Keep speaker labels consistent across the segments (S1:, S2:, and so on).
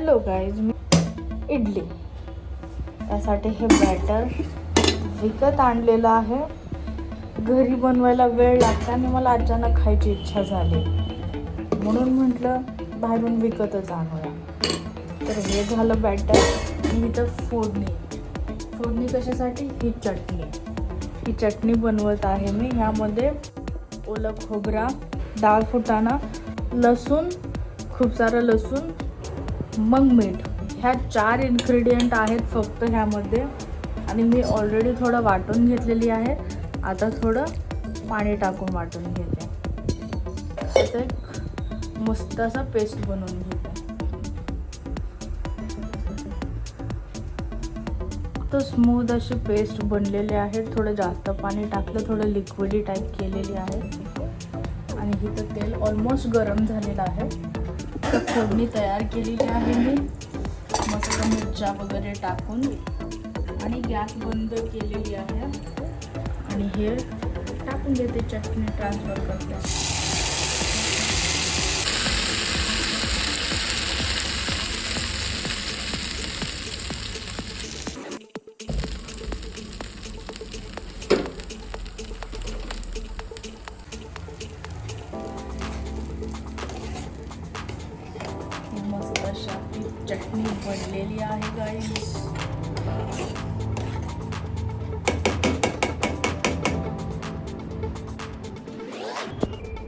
S1: Hello guys, मी इडली यासाठी हे batter विकत आणलेलं आहे. घरी बनवायला वेळ लागतो आणि मला अचानक खायची इच्छा झाली म्हणून म्हटलं बाहेरून विकतच आणूया. तर हे झालं बॅटर आणि इथं फोडणी कशासाठी, ही चटणी बनवत आहे मी. ह्यामध्ये ओलं खोबरा, डाळ फुटाणा, लसूण, खूप सारं लसूण, मग मीठ, ह्या 4 इन्ग्रेडियंट आहेत फक्त ह्यामध्ये. आणि मी ऑलरेडी थोडं वाटून घेतलेली आहे. आता थोडं पाणी टाकून वाटून घेते. आता एक मस्त असा पेस्ट बनवून घेते. तो स्मूथ अशी पेस्ट बनलेली आहे. थोडं जास्त पाणी टाकलं, थोडं लिक्विडी टाईप केलेली आहे. आणि इथं तेल ऑलमोस्ट गरम झालेलं आहे. तर फोडणी तयार केलेली आहे मी मस्त मिरच्या वगैरे टाकून आणि गॅस बंद केलेली आहे. आणि हे टाकून देते, चटणी ट्रान्सफर करते. मस्त अशी आपली चटणी बनलेली आहे गाईस.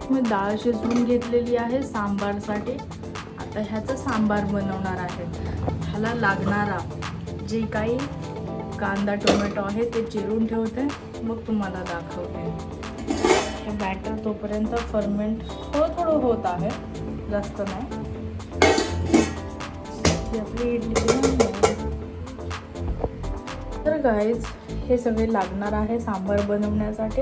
S1: मी डाळ शिजवून घेतलेली आहे सांबारसाठी. आता ह्याचं सांबार बनवणार आहे. ह्याला लागणारा जे काही कांदा टोमॅटो आहे ते चिरून ठेवते, मग तुम्हाला दाखवते. हे बॅटर तोपर्यंत फर्मेंट थोडं होत आहे, जास्त नाही. आपली इडली तर गाईज हे सगळे लागणार आहे सांबार बनवण्यासाठी.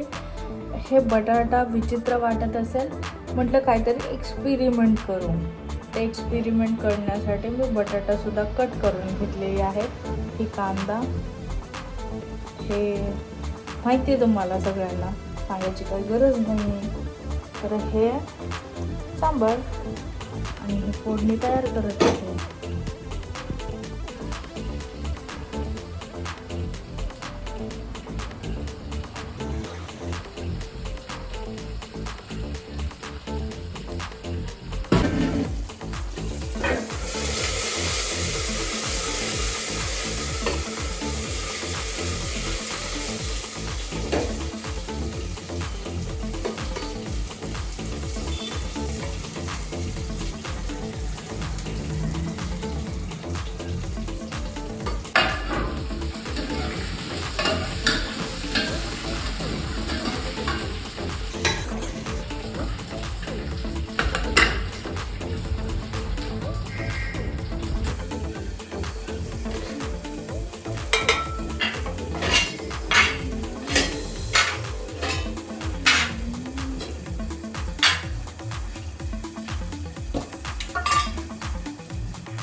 S1: हे बटाटा विचित्र वाटत असेल, म्हटलं काहीतरी एक्सपेरिमेंट करू. ते एक्सपेरिमेंट करण्यासाठी मी बटाटासुद्धा कट करून घेतलेली आहे. ही कांदा, हे माहिती आहे तुम्हाला सगळ्यांना, सांगायची काही गरज नाही. तर हे सांबार आणि ही फोडणी तयार करत आहे.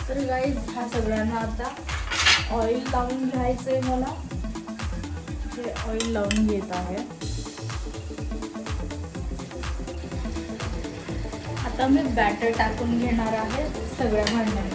S1: तर गाईज ह्या सगळ्यांना आता ऑइल लावून घ्यायचं आहे. मला हे ऑइल लावून घेत आहे. आता मी बॅटर टाकून घेणार आहे सगळ्या भांड्यांमध्ये.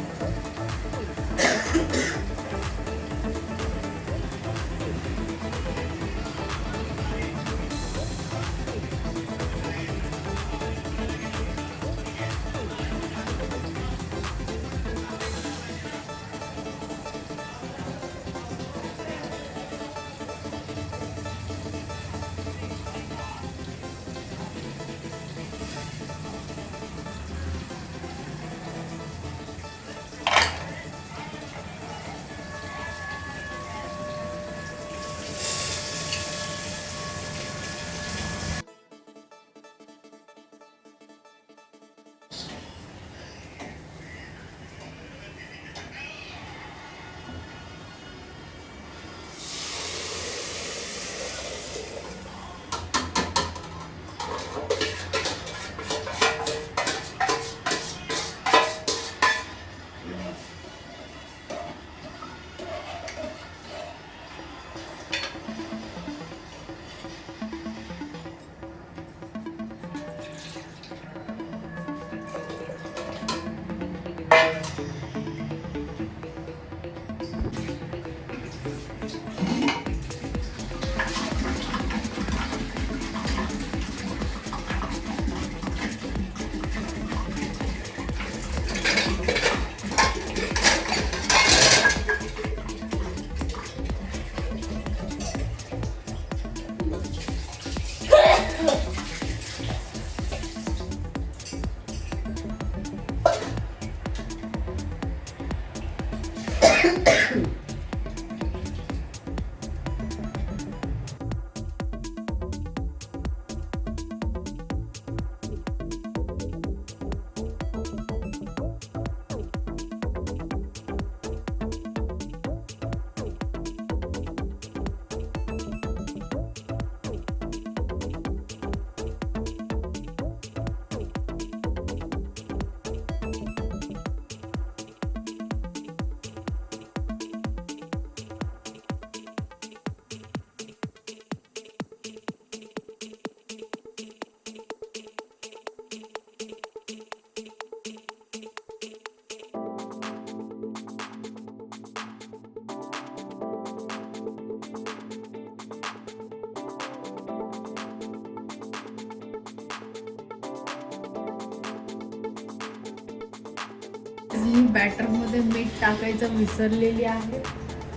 S1: मी बॅटरमध्ये मीठ टाकायचं विसरलेली आहे,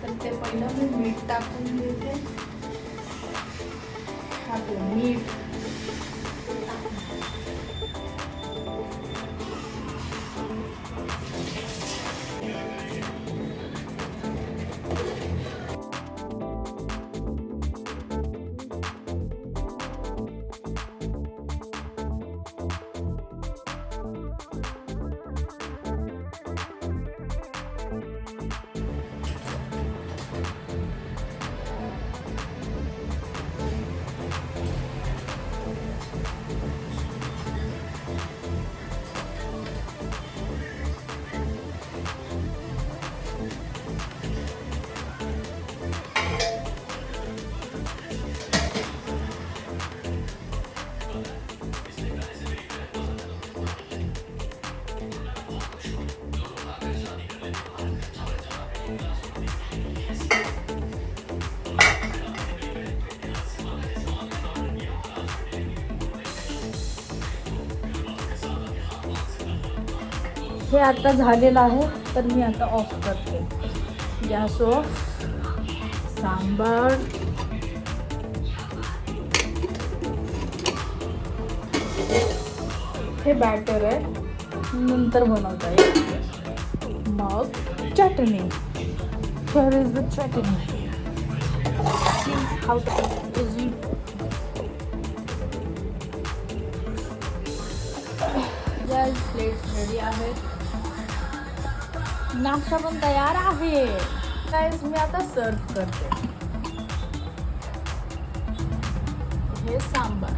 S1: तर ते पहिलं मी मीठ टाकून घेते. आपलं मीठ हे आता झालेलं आहे, तर मी आता ऑफ करते गॅस ऑफ. सांबार हे बॅटर आहे, नंतर बनवता येईल. मग चटणी. Here is the chutney. See how easy. Plate ready आहेत. नाश्ता पण तयार आहे. गाइस मी आता सर्व करते. हे सांबार.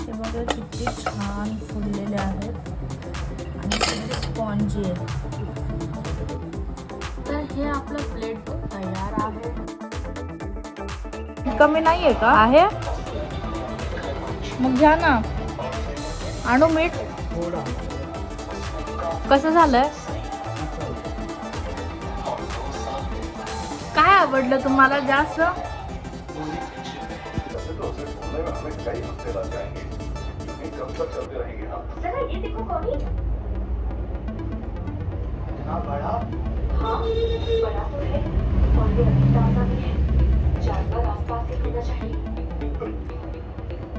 S1: हे बघा किती छान फुललेले आहेत आणि किती स्पॉन्जी आहे. तर हे आपलं प्लेट तयार आहे. कमी नाही आहे का? आहे मग घ्या ना. आणू मीठ. कसं झालंय? काय आवडलं तुम्हाला जास्त?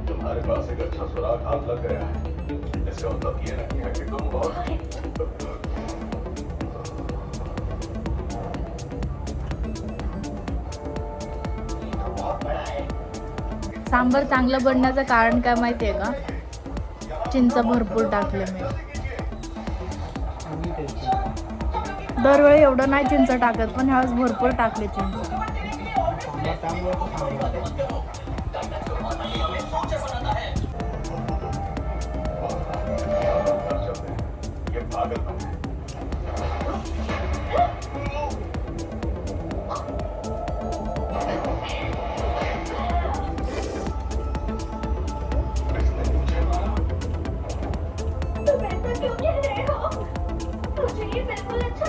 S2: तुम्हारे पास एक अच्छा सुराग हाथ लग गया है. इसका मतलब ये नहीं है कि तुम बहुत
S1: सांबार चांगलं बनण्याचं कारण काय माहिती आहे का? चिंच भरपूर टाकले मी. दरवेळी एवढं नाही चिंच टाकत, पण ह्यावेळेस भरपूर टाकले चिंच.
S3: तुम ऐसा क्यों कह रहे हो? मुझे ये बिल्कुल अच्छा